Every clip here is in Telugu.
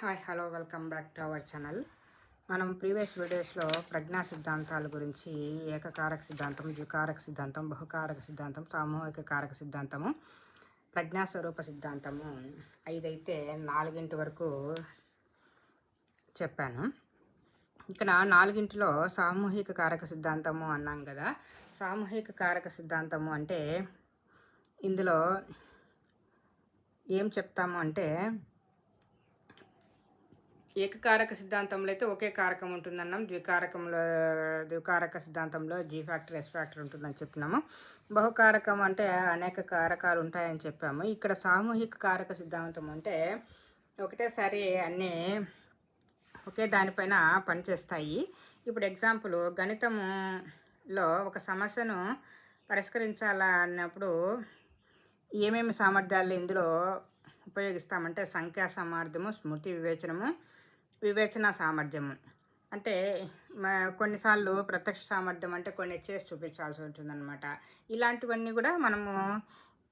Hi hello welcome back to our channel. మనం ప్రీవియస్ వీడియోస్లో ప్రజ్ఞా సిద్ధాంతాల గురించి ఏకకారక సిద్ధాంతం, ద్వికారక సిద్ధాంతం, బహుకారక సిద్ధాంతం, సామూహిక కారక సిద్ధాంతము, ప్రజ్ఞాస్వరూప సిద్ధాంతము 5 అయితే 4 వరకు చెప్పాను. ఇక్కడ 4లో సామూహిక కారక సిద్ధాంతము అన్నాం కదా. సామూహిక కారక సిద్ధాంతము అంటే ఇందులో ఏం చెప్తాము అంటే, ఏకకారక సిద్ధాంతంలో అయితే ఒకే కారకం ఉంటుందన్నాం. ద్వికారక సిద్ధాంతంలో జీ ఫ్యాక్టర్ ఎస్ ఫ్యాక్టర్ ఉంటుందని చెప్పినాము. బహుకారకం అంటే అనేక కారకాలు ఉంటాయని చెప్పాము. ఇక్కడ సామూహిక కారక సిద్ధాంతం అంటే ఒకటేసారి అన్నీ ఒకే దానిపైన పనిచేస్తాయి. ఇప్పుడు ఎగ్జాంపుల్, గణితంలో ఒక సమస్యను పరిష్కరించాలన్నప్పుడు ఏమేమి సామర్థ్యాలు ఇందులో ఉపయోగిస్తామంటే సంఖ్యా సామర్థ్యము, స్మృతి వివేచన సామర్థ్యము. అంటే కొన్నిసార్లు ప్రత్యక్ష సామర్థ్యం అంటే కొన్ని చేసి చూపించాల్సి ఉంటుందన్నమాట. ఇలాంటివన్నీ కూడా మనము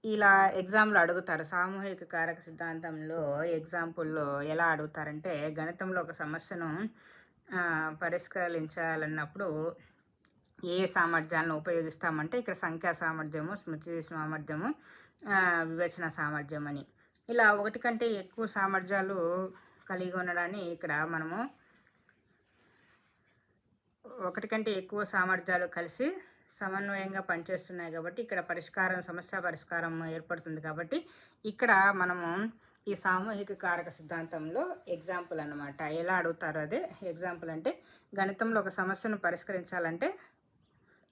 ఇలా ఎగ్జామ్లో అడుగుతారు. సామూహిక కారక సిద్ధాంతంలో ఎగ్జాంపుల్లో ఎలా అడుగుతారంటే, గణితంలో ఒక సమస్యను పరిష్కరించాలన్నప్పుడు ఏ సామర్థ్యాలను ఉపయోగిస్తామంటే ఇక్కడ సంఖ్యా సామర్థ్యము, స్మృతి సామర్థ్యము, వివేచన సామర్థ్యం అని ఇలా ఒకటి కంటే ఎక్కువ సామర్థ్యాలు కలిగి ఉండడాన్ని ఇక్కడ మనము ఒకటి కంటే ఎక్కువ సామర్థ్యాలు కలిసి సమన్వయంగా పనిచేస్తున్నాయి కాబట్టి ఇక్కడ సమస్య పరిష్కారం ఏర్పడుతుంది. కాబట్టి ఇక్కడ మనము ఈ సామూహిక కారక సిద్ధాంతంలో ఎగ్జాంపుల్ అన్నమాట. ఎలా అడుగుతారో అదే ఎగ్జాంపుల్. అంటే గణితంలో ఒక సమస్యను పరిష్కరించాలంటే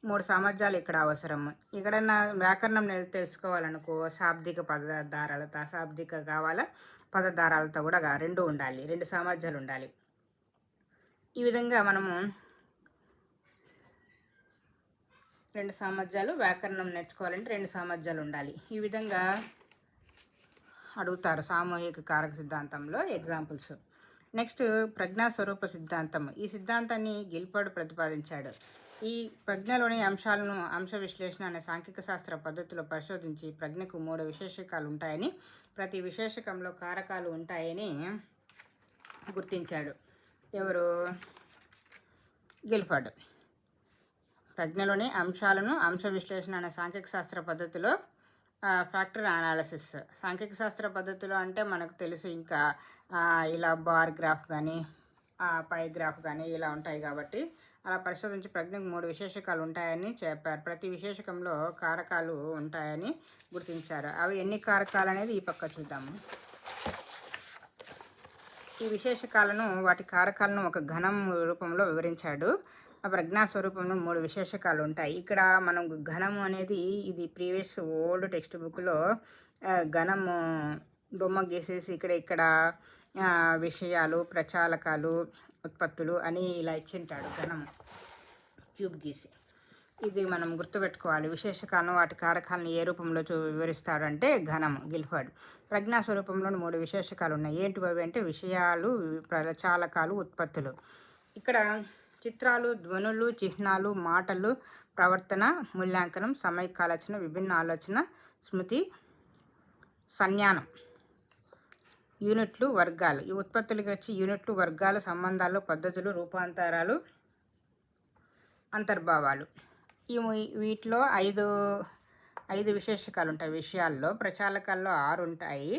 3 సామర్థ్యాలు ఇక్కడ అవసరము. ఎక్కడన్నా వ్యాకరణం తెలుసుకోవాలనుకో శాబ్దిక పదధారాలతో, అశాబ్దిక కావాలా పదధారాలతో కూడా 2 ఉండాలి, 2 సామర్థ్యాలు ఉండాలి. ఈ విధంగా మనము 2 సామర్థ్యాలు, వ్యాకరణం నేర్చుకోవాలంటే 2 సామర్థ్యాలు ఉండాలి. ఈ విధంగా అడుగుతారు సామూహిక కారక సిద్ధాంతంలో ఎగ్జాంపుల్స్. నెక్స్ట్ ప్రజ్ఞాస్వరూప సిద్ధాంతం. ఈ సిద్ధాంతాన్ని గిల్బర్ట్ ప్రతిపాదించాడు. ఈ ప్రజ్ఞలోని అంశాలను అంశ విశ్లేషణ అనే సాంఖ్యక శాస్త్ర పద్ధతిలో పరిశోధించి ప్రజ్ఞకు 3 విశేషకాలు ఉంటాయని, ప్రతి విశేషకంలో కారకాలు ఉంటాయని గుర్తించాడు. ఎవరు? గిల్బర్ట్. ప్రజ్ఞలోని అంశాలను అంశ విశ్లేషణ అనే సాంఖ్యక శాస్త్ర పద్ధతిలో ఫ్యాక్టర్ అనాలిసిస్. సాంఖ్యక శాస్త్ర పద్ధతిలో అంటే మనకు తెలుసు, ఇంకా ఇలా బార్ గ్రాఫ్ కానీ పై గ్రాఫ్ కానీ ఇలా ఉంటాయి. కాబట్టి అలా పరిశోధించి ప్రజ్ఞకు 3 విశేషకాలు ఉంటాయని చెప్పారు. ప్రతి విశేషకంలో కారకాలు ఉంటాయని గుర్తించారు. అవి ఎన్ని కారకాలు అనేది ఈ పక్క చూద్దాము. ఈ విశేషకాలను, వాటి కారకాలను ఒక ఘనం రూపంలో వివరించాడు. ఆ ప్రజ్ఞా స్వరూపంలో 3 విశేషకాలు ఉంటాయి. ఇక్కడ మనం ఘనము అనేది ఇది ప్రీవియస్ ఓల్డ్ టెక్స్ట్ బుక్లో ఘనము బొమ్మ గీసేసి ఇక్కడ విషయాలు, ప్రచాలకాలు, ఉత్పత్తులు అని ఇలా ఇచ్చింటాడు. ఘనము క్యూబ్ గీసి ఇది మనం గుర్తుపెట్టుకోవాలి. విశేషకాలను, వాటి కారకాలను ఏ రూపంలో వివరిస్తాడంటే ఘనము గిల్బర్ట్. ప్రజ్ఞా స్వరూపంలో 3 విశేషకాలు ఉన్నాయి. ఏంటివి అంటే విషయాలు, ప్రచాలకాలు, ఉత్పత్తులు. ఇక్కడ చిత్రాలు, ధ్వనులు, చిహ్నాలు, మాటలు, ప్రవర్తన, మూల్యాంకనం, సమైక్య ఆలోచన, విభిన్న ఆలోచన, స్మృతి, సంజ్ఞానం, యూనిట్లు, వర్గాలు. ఈ ఉత్పత్తులకి వచ్చి యూనిట్లు, వర్గాలు, సంబంధాలు, పద్ధతులు, రూపాంతరాలు, అంతర్భావాలు. వీటిలో 5 విశేషకాలు ఉంటాయి. విషయాల్లో, ప్రచాలకాల్లో 6 ఉంటాయి,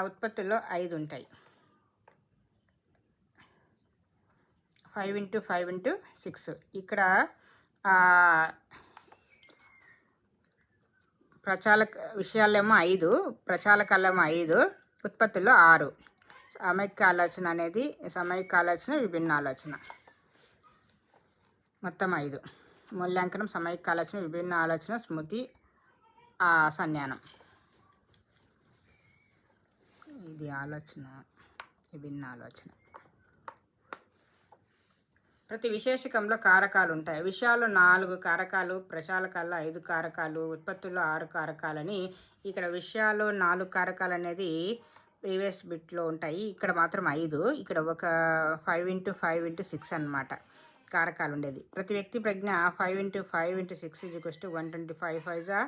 ఉత్పత్తుల్లో 5 ఉంటాయి. 5 × 5 × 6. ఇక్కడ విషయాలేమో 5, ప్రచాలకాలేమో 5, ఉత్పత్తుల్లో 6. సమైక్య ఆలోచన, విభిన్న ఆలోచన మొత్తం 5. మూల్యాంకనం, సమైక్య ఆలోచన, విభిన్న ఆలోచన, స్మృతి, సంజ్ఞానం. ఇది ఆలోచన, విభిన్న ఆలోచన. ప్రతి విశేషకంలో కారకాలు ఉంటాయి. విషయాలు 4 కారకాలు, ప్రచాలకాల్లో 5 కారకాలు, ఉత్పత్తుల్లో 6 కారకాలని. ఇక్కడ విషయాలు 4 కారకాలు అనేది ప్రీవియస్ బిట్లో ఉంటాయి. ఇక్కడ మాత్రం 5. ఇక్కడ ఒక 5 × 5 × 6 అన్నమాట కారకాలు ఉండేది. ప్రతి వ్యక్తి ప్రజ్ఞ 5 × 5 × 6 = 125.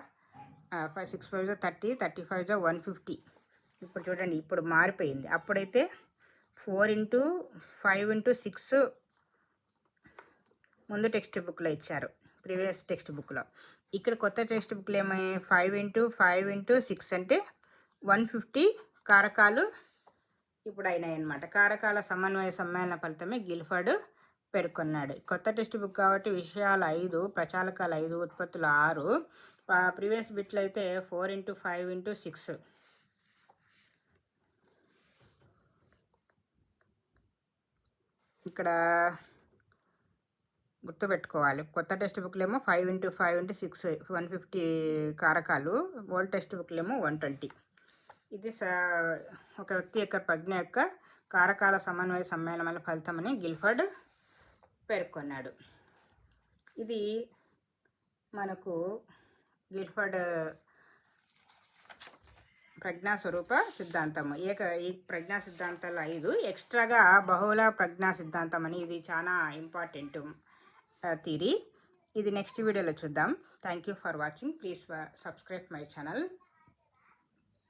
6 5 30, 35 150. ఇప్పుడు చూడండి, ఇప్పుడు మారిపోయింది. అప్పుడైతే 4x5x6 ముందు టెక్స్ట్ బుక్లో ఇచ్చారు, ప్రీవియస్ టెక్స్ట్ బుక్లో. ఇక్కడ కొత్త టెక్స్ట్ బుక్లో ఏమై 5x5x6 అంటే 150 కారకాలు ఇప్పుడు అయినాయి అన్నమాట. కారకాల సమన్వయ సమ్మేళన ఫలితమే గిల్ఫర్డ్ పేర్కొన్నాడు. కొత్త టెక్స్ట్ బుక్ కాబట్టి విషయాలు 5, ప్రచాలకాలు 5, ఉత్పత్తులు 6. ప్రీవియస్ బిట్లో అయితే 4x5x6. ఇక్కడ గుర్తుపెట్టుకోవాలి, కొత్త టెక్స్ట్ బుక్లో ఏమో 5x5x6 150 కారకాలు, ఓల్డ్ టెక్స్ట్ బుక్లో ఏమో 120. ఇది ఒక వ్యక్తి యొక్క ప్రజ్ఞ యొక్క కారకాల సమన్వయ సమ్మేళనాల ఫలితమని గిల్ఫర్డ్ పేర్కొన్నాడు. ఇది మనకు గిల్ఫర్డ్ ప్రజ్ఞా స్వరూప సిద్ధాంతము. ఈ ప్రజ్ఞా సిద్ధాంతాలు 5, ఎక్స్ట్రాగా బహుళ ప్రజ్ఞా సిద్ధాంతం అని ఇది చాలా ఇంపార్టెంట్ థియరీ. ఇది నెక్స్ట్ వీడియోలో చూద్దాం. Thank you for watching. Please subscribe my channel.